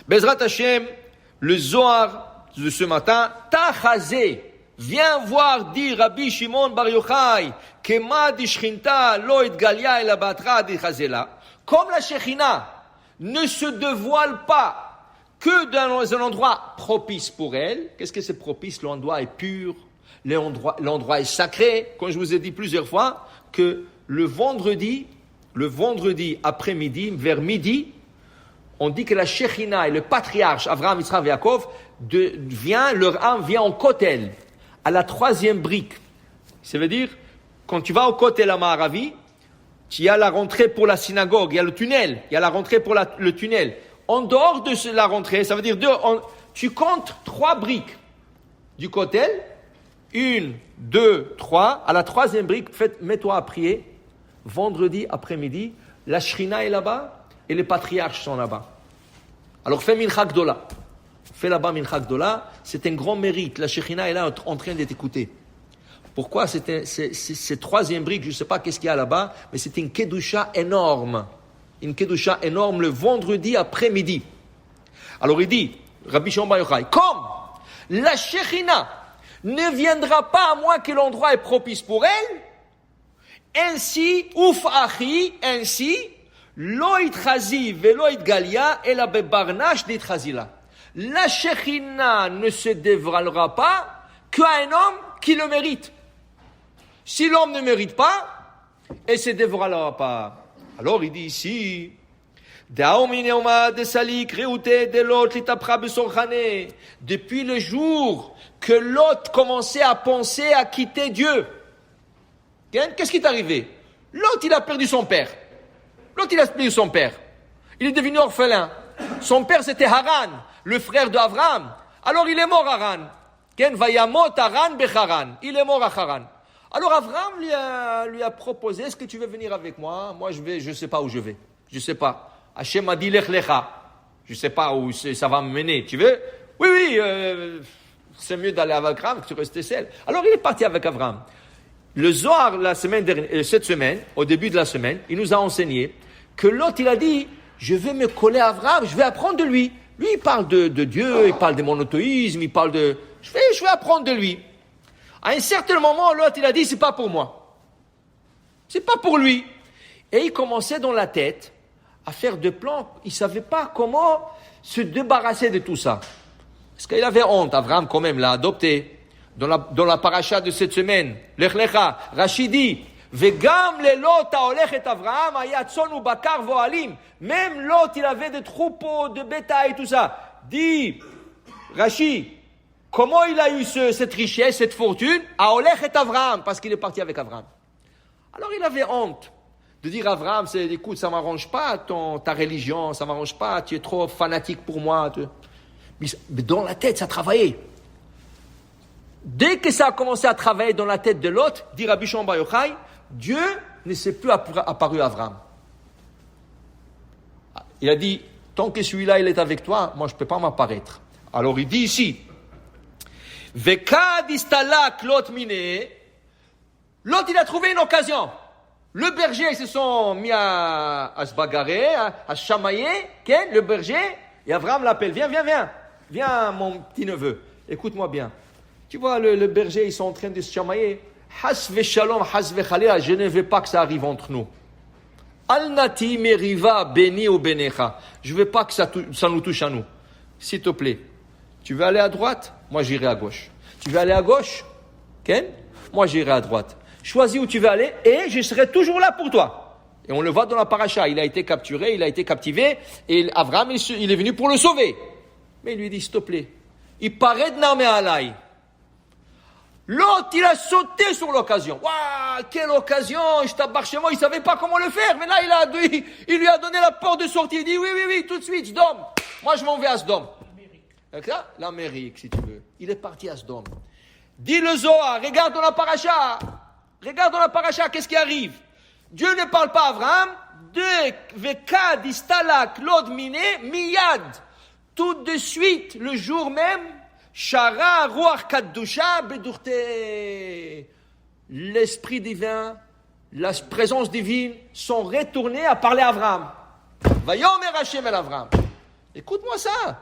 Bezrat Hashem, le Zohar de ce matin, Tachazé, viens voir, dit Rabbi Shimon Bar Yochai, Kema di Shchinta, lo Galia et la Batra di Chazela. Comme la Shechina ne se dévoile pas que dans un endroit propice pour elle, qu'est-ce que c'est propice? L'endroit est pur, l'endroit est sacré. Comme je vous ai dit plusieurs fois, que le vendredi après-midi, vers midi, on dit que la Shechina et le patriarche Avraham, Yitzhak et Yaakov leur âme vient en Kotel, à la 3e brique. Ça veut dire, quand tu vas au Kotel à Maharavi, il y a la rentrée pour la synagogue, il y a le tunnel, il y a la rentrée pour le tunnel. En dehors de la rentrée, ça veut dire tu comptes 3 briques du Kotel, 1, 2, 3, à la 3e brique, mets-toi à prier, vendredi après-midi, la Shrina est là-bas, et les patriarches sont là-bas. Alors fais Mincha Gdola. Fais là-bas Mincha Gdola, c'est un grand mérite. La Shekhinah est là en train d'être écoutée. Pourquoi c'est 3e brique, je ne sais pas qu'est-ce qu'il y a là-bas, mais c'est une Kedusha énorme. Une Kedusha énorme le vendredi après-midi. Alors il dit, Rabbi Shimon Bar Yochai, comme la Shekhinah ne viendra pas à moins que l'endroit est propice pour elle, ainsi, Lo itchazi velo itgalia ela bebarnash d'itchazila. La Shekhinah ne se dévoilera pas qu'à un homme qui le mérite. Si l'homme ne mérite pas, elle se dévoilera pas. Alors il dit ici, depuis le jour que Lot commençait à penser à quitter Dieu, qu'est-ce qui est arrivé? Lot, il a perdu son père. L'autre, il a perdu son père. Il est devenu orphelin. Son père, c'était Haran, le frère d'Avraham. Alors, il est mort, Haran. Vayamot Haran becharan. Il est mort à Haran. Alors, Avraham lui a proposé, est-ce que tu veux venir avec moi? Moi, je sais pas où je vais. Je sais pas. Hachem a dit lech lecha. Je sais pas où ça va me mener. Tu veux? Oui, c'est mieux d'aller avec Avraham que de rester seul. Alors, il est parti avec Avraham. Le Zohar, cette semaine, au début de la semaine, il nous a enseigné que l'autre, il a dit, je vais me coller à Avraham, je vais apprendre de lui. Lui, il parle de Dieu, il parle de monothéisme, il parle de... Je vais apprendre de lui. À un certain moment, l'autre, il a dit, c'est pas pour moi. C'est pas pour lui. Et il commençait dans la tête à faire des plans. Il savait pas comment se débarrasser de tout ça. Parce qu'il avait honte. Avraham, quand même, l'a adopté. Dans la paracha de cette semaine, Lech Lecha, Rachidi, Vegam lelot haolech et Avraham ayatzon u bakar voalim. Même Lot, il avait des troupeaux de bétail, tout ça. Dit Rachi, comment il a eu cette richesse, cette fortune? Haolech et Avraham, parce qu'il est parti avec Avraham. Alors il avait honte de dire à Avraham, écoute, ça m'arrange pas ta religion, ça m'arrange pas, tu es trop fanatique pour moi. Mais dans la tête, ça travaillait. Dès que ça a commencé à travailler dans la tête de l'autre, dit Rabbi Shimon Bar Yochai, Dieu ne s'est plus apparu à Avraham. Il a dit, tant que celui-là il est avec toi, moi je ne peux pas m'apparaître. Alors il dit ici, Vekad istalak lot mine, l'autre il a trouvé une occasion. Le berger, ils se sont mis à se bagarrer, à se chamailler, le berger, et Avraham l'appelle, viens mon petit neveu, écoute-moi bien. Tu vois, le berger, ils sont en train de se chamailler. Hasve shalom, hasve chalila, je ne veux pas que ça arrive entre nous. Al nati meriva beni ou benecha. Je ne veux pas que ça nous touche à nous. S'il te plaît, tu veux aller à droite? Moi, j'irai à gauche. Tu veux aller à gauche? Ken? Moi, j'irai à droite. Choisis où tu veux aller et je serai toujours là pour toi. Et on le voit dans la paracha. Il a été capturé, il a été captivé et Avraham, il est venu pour le sauver. Mais il lui dit, s'il te plaît, il paraît de n'armer alay. L'autre, il a sauté sur l'occasion. Waouh, quelle occasion! Je t'abarre chez moi, il savait pas comment le faire. Mais là, il lui a donné la porte de sortie. Il dit, oui, tout de suite, Sdom. Moi, je m'en vais à Sdom. L'Amérique, si tu veux. Il est parti à Sdom. Dis le Zohar, regarde dans la paracha. Qu'est-ce qui arrive? Dieu ne parle pas à Avraham. De Vekad istalak lod mine miyad. Tout de suite, le jour même, Shara ruach kaddusha bedurte. L'esprit divin, la présence divine sont retournés à parler à Avraham. Vayomer Hashem el Avraham. Écoute-moi ça.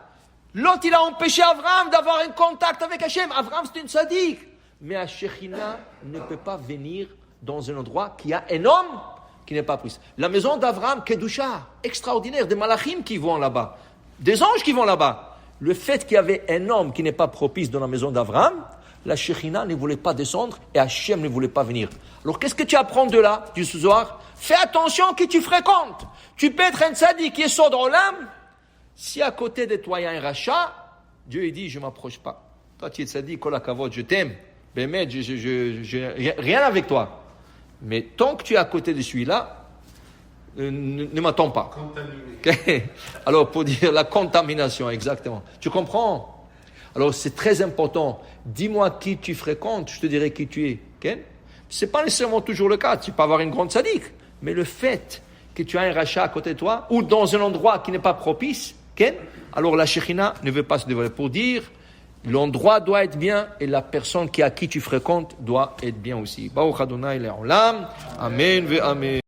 L'autre, il a empêché Abraham d'avoir un contact avec Hachem. Abraham, c'est une sadique. Mais la Shekhinah ne peut pas venir dans un endroit qui a un homme qui n'est pas pris. La maison d'Abraham, Kedusha, extraordinaire, des malachim qui vont là-bas, des anges qui vont là-bas. Le fait qu'il y avait un homme qui n'est pas propice dans la maison d'Abraham, la Shekhinah ne voulait pas descendre et Hachem ne voulait pas venir. Alors qu'est-ce que tu apprends de là, du ce soir? Fais attention qui tu fréquentes. Tu peux être un sadique qui est sort dans l'âme. Si à côté de toi il y a un rachat, Dieu il dit je ne m'approche pas. Toi tu es sadique, kol hakavod, je t'aime. Bémet, rien avec toi. Mais tant que tu es à côté de celui-là, ne m'attends pas. Okay. Alors, pour dire la contamination, exactement. Tu comprends? Alors, c'est très important. Dis-moi qui tu fréquentes, je te dirai qui tu es. Okay? Ce n'est pas nécessairement toujours le cas. Tu peux avoir une grande sadique. Mais le fait que tu as un rachat à côté de toi, ou dans un endroit qui n'est pas propice, okay? Alors la Shekhinah ne veut pas se dévoiler. Pour dire, l'endroit doit être bien et la personne à qui tu fréquentes doit être bien aussi. Baruch Adonai le'olam. Amen ve amen.